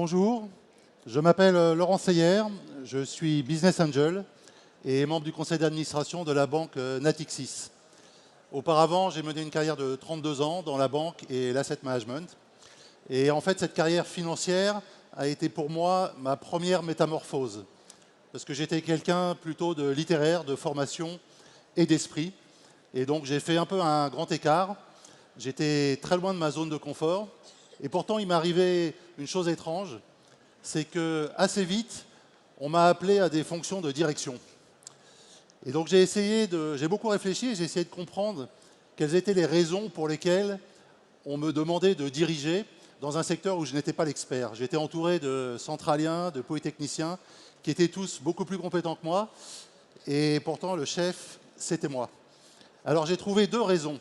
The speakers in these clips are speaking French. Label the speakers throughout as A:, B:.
A: Bonjour, je m'appelle Laurent Seyer, je suis Business Angel et membre du conseil d'administration de la banque Natixis. Auparavant, j'ai mené une carrière de 32 ans dans la banque et l'asset management. Et en fait, cette carrière financière a été pour moi ma première métamorphose. Parce que j'étais quelqu'un plutôt de littéraire, de formation et d'esprit. Et donc j'ai fait un peu un grand écart. J'étais très loin de ma zone de confort. Et pourtant, il m'est arrivé une chose étrange, c'est que assez vite, on m'a appelé à des fonctions de direction. Et donc j'ai beaucoup réfléchi et j'ai essayé de comprendre quelles étaient les raisons pour lesquelles on me demandait de diriger dans un secteur où je n'étais pas l'expert. J'étais entouré de centraliens, de polytechniciens, qui étaient tous beaucoup plus compétents que moi, et pourtant le chef, c'était moi. Alors j'ai trouvé deux raisons.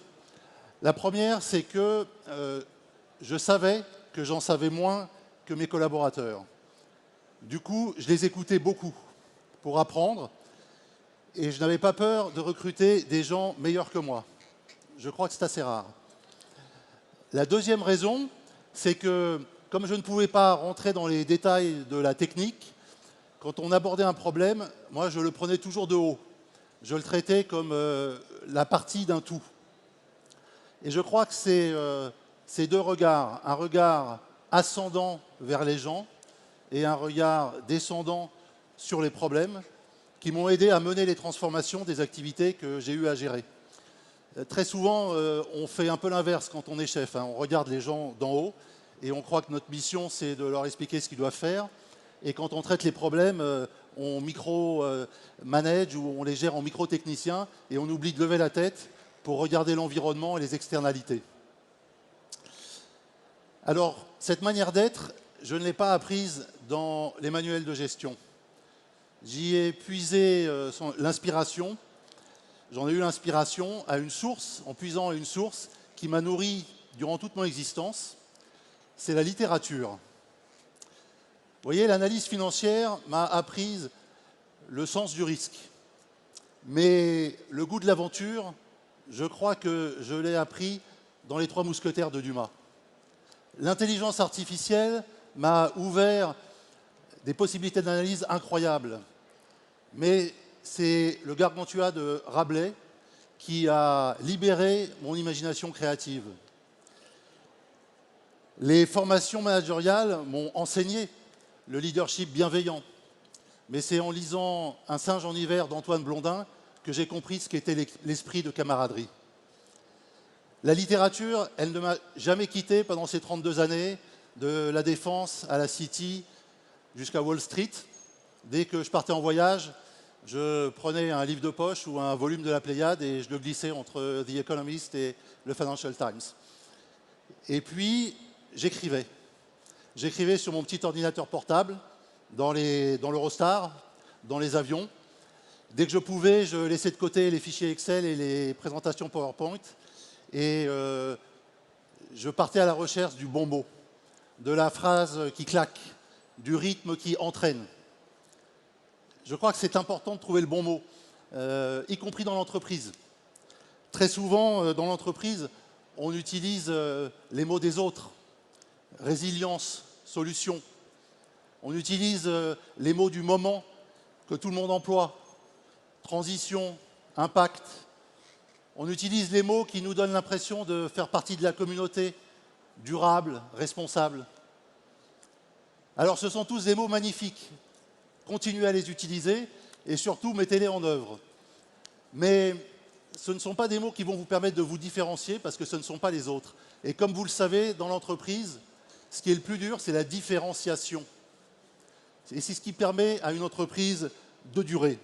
A: La première, c'est que je savais que j'en savais moins que mes collaborateurs. Du coup, je les écoutais beaucoup pour apprendre, et je n'avais pas peur de recruter des gens meilleurs que moi. Je crois que c'est assez rare. La deuxième raison, c'est que comme je ne pouvais pas rentrer dans les détails de la technique, quand on abordait un problème, moi je le prenais toujours de haut. Je le traitais comme la partie d'un tout. Et je crois que c'est ces deux regards, un regard ascendant vers les gens et un regard descendant sur les problèmes, qui m'ont aidé à mener les transformations des activités que j'ai eu à gérer. Très souvent, on fait un peu l'inverse quand on est chef. On regarde les gens d'en haut et on croit que notre mission, c'est de leur expliquer ce qu'ils doivent faire. Et quand on traite les problèmes, on micro-manage ou on les gère en micro-technicien et on oublie de lever la tête pour regarder l'environnement et les externalités. Alors, cette manière d'être, je ne l'ai pas apprise dans les manuels de gestion. J'y ai puisé l'inspiration. J'en ai eu l'inspiration à une source, en puisant à une source qui m'a nourri durant toute mon existence. C'est la littérature. Vous voyez, l'analyse financière m'a appris le sens du risque. Mais le goût de l'aventure, je crois que je l'ai appris dans Les Trois Mousquetaires de Dumas. L'intelligence artificielle m'a ouvert des possibilités d'analyse incroyables. Mais c'est le Gargantua de Rabelais qui a libéré mon imagination créative. Les formations managériales m'ont enseigné le leadership bienveillant. Mais c'est en lisant Un singe en hiver d'Antoine Blondin que j'ai compris ce qu'était l'esprit de camaraderie. La littérature, elle ne m'a jamais quitté pendant ces 32 années, de la Défense à la City jusqu'à Wall Street. Dès que je partais en voyage, je prenais un livre de poche ou un volume de la Pléiade et je le glissais entre The Economist et le Financial Times. Et puis, j'écrivais. J'écrivais sur mon petit ordinateur portable, dans l'Eurostar, dans les avions. Dès que je pouvais, je laissais de côté les fichiers Excel et les présentations PowerPoint. Et je partais à la recherche du bon mot, de la phrase qui claque, du rythme qui entraîne. Je crois que c'est important de trouver le bon mot, y compris dans l'entreprise. Très souvent, dans l'entreprise, on utilise les mots des autres. Résilience, solution. On utilise les mots du moment que tout le monde emploie. Transition, impact. On utilise les mots qui nous donnent l'impression de faire partie de la communauté, durable, responsable. Alors ce sont tous des mots magnifiques. Continuez à les utiliser et surtout mettez-les en œuvre. Mais ce ne sont pas des mots qui vont vous permettre de vous différencier parce que ce ne sont pas les autres. Et comme vous le savez, dans l'entreprise, ce qui est le plus dur, c'est la différenciation. Et c'est ce qui permet à une entreprise de durer.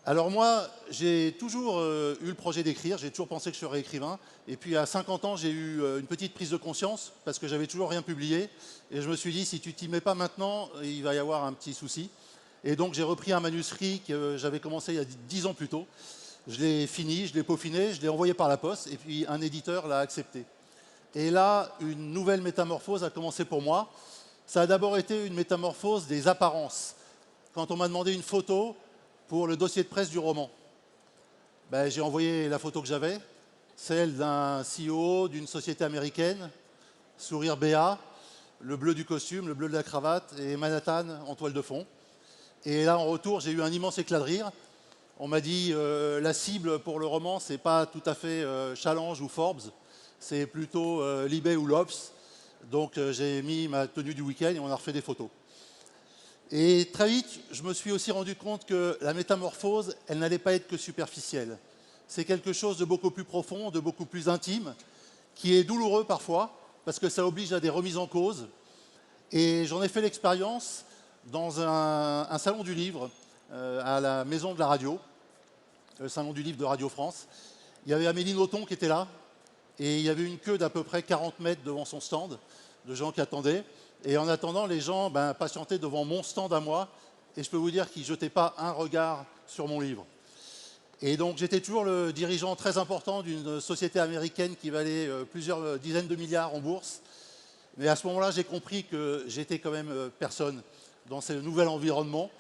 A: Alors moi, j'ai toujours eu le projet d'écrire, j'ai toujours pensé que je serais écrivain. Et puis à 50 ans, j'ai eu une petite prise de conscience parce que j'avais toujours rien publié. Et je me suis dit, si tu t'y mets pas maintenant, il va y avoir un petit souci. Et donc j'ai repris un manuscrit que j'avais commencé il y a 10 ans plus tôt. Je l'ai fini, je l'ai peaufiné, je l'ai envoyé par la poste et puis un éditeur l'a accepté. Et là, une nouvelle métamorphose a commencé pour moi. Ça a d'abord été une métamorphose des apparences. Quand on m'a demandé une photo pour le dossier de presse du roman, j'ai envoyé la photo que j'avais, celle d'un CEO d'une société américaine, sourire béat, le bleu du costume, le bleu de la cravate et Manhattan en toile de fond. Et là, en retour, j'ai eu un immense éclat de rire. On m'a dit la cible pour le roman, c'est pas tout à fait Challenge ou Forbes, c'est plutôt Libé ou l'Obs. Donc j'ai mis ma tenue du week-end et on a refait des photos. Et très vite, je me suis aussi rendu compte que la métamorphose, elle n'allait pas être que superficielle. C'est quelque chose de beaucoup plus profond, de beaucoup plus intime, qui est douloureux parfois, parce que ça oblige à des remises en cause. Et j'en ai fait l'expérience dans un salon du livre à la Maison de la Radio, le salon du livre de Radio France. Il y avait Amélie Nothomb qui était là, et il y avait une queue d'à peu près 40 mètres devant son stand, de gens qui attendaient. Et en attendant, les gens patientaient devant mon stand à moi, et je peux vous dire qu'ils ne jetaient pas un regard sur mon livre. Et donc j'étais toujours le dirigeant très important d'une société américaine qui valait plusieurs dizaines de milliards en bourse. Mais à ce moment-là, j'ai compris que j'étais quand même personne dans ce nouvel environnement.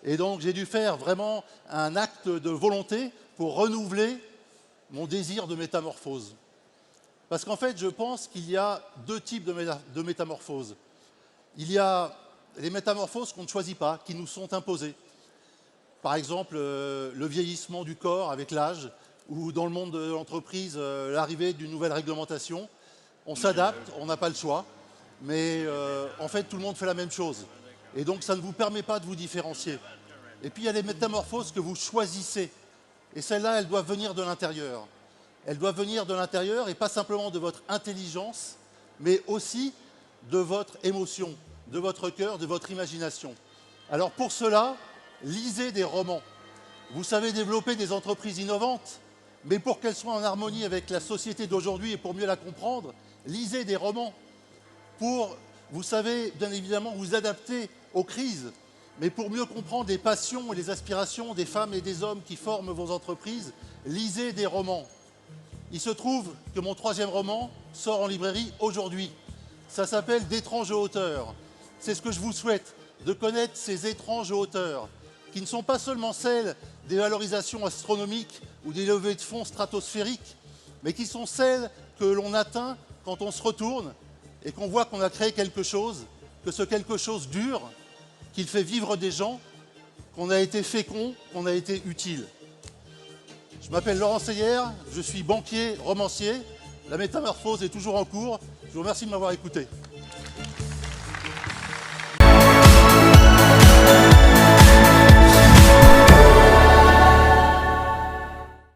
A: Et donc j'ai dû faire vraiment un acte de volonté pour renouveler mon désir de métamorphose. Parce qu'en fait, je pense qu'il y a deux types de métamorphoses. Il y a les métamorphoses qu'on ne choisit pas, qui nous sont imposées. Par exemple, le vieillissement du corps avec l'âge, ou dans le monde de l'entreprise, l'arrivée d'une nouvelle réglementation. On s'adapte, on n'a pas le choix, mais en fait, tout le monde fait la même chose. Et donc, ça ne vous permet pas de vous différencier. Et puis, il y a les métamorphoses que vous choisissez. Et celles-là, elles doivent venir de l'intérieur. Elles doivent venir de l'intérieur, et pas simplement de votre intelligence, mais aussi de votre émotion, de votre cœur, de votre imagination. Alors, pour cela, lisez des romans. Vous savez développer des entreprises innovantes, mais pour qu'elles soient en harmonie avec la société d'aujourd'hui et pour mieux la comprendre, lisez des romans. Vous savez, bien évidemment, vous adapter aux crises, mais pour mieux comprendre les passions et les aspirations des femmes et des hommes qui forment vos entreprises, lisez des romans. Il se trouve que mon troisième roman sort en librairie aujourd'hui. Ça s'appelle D'étranges hauteurs. C'est ce que je vous souhaite, de connaître ces étranges hauteurs, qui ne sont pas seulement celles des valorisations astronomiques ou des levées de fonds stratosphériques, mais qui sont celles que l'on atteint quand on se retourne et qu'on voit qu'on a créé quelque chose, que ce quelque chose dure, qu'il fait vivre des gens, qu'on a été fécond, qu'on a été utile. Je m'appelle Laurent Seyer, je suis banquier, romancier. La métamorphose est toujours en cours. Je vous remercie de m'avoir écouté.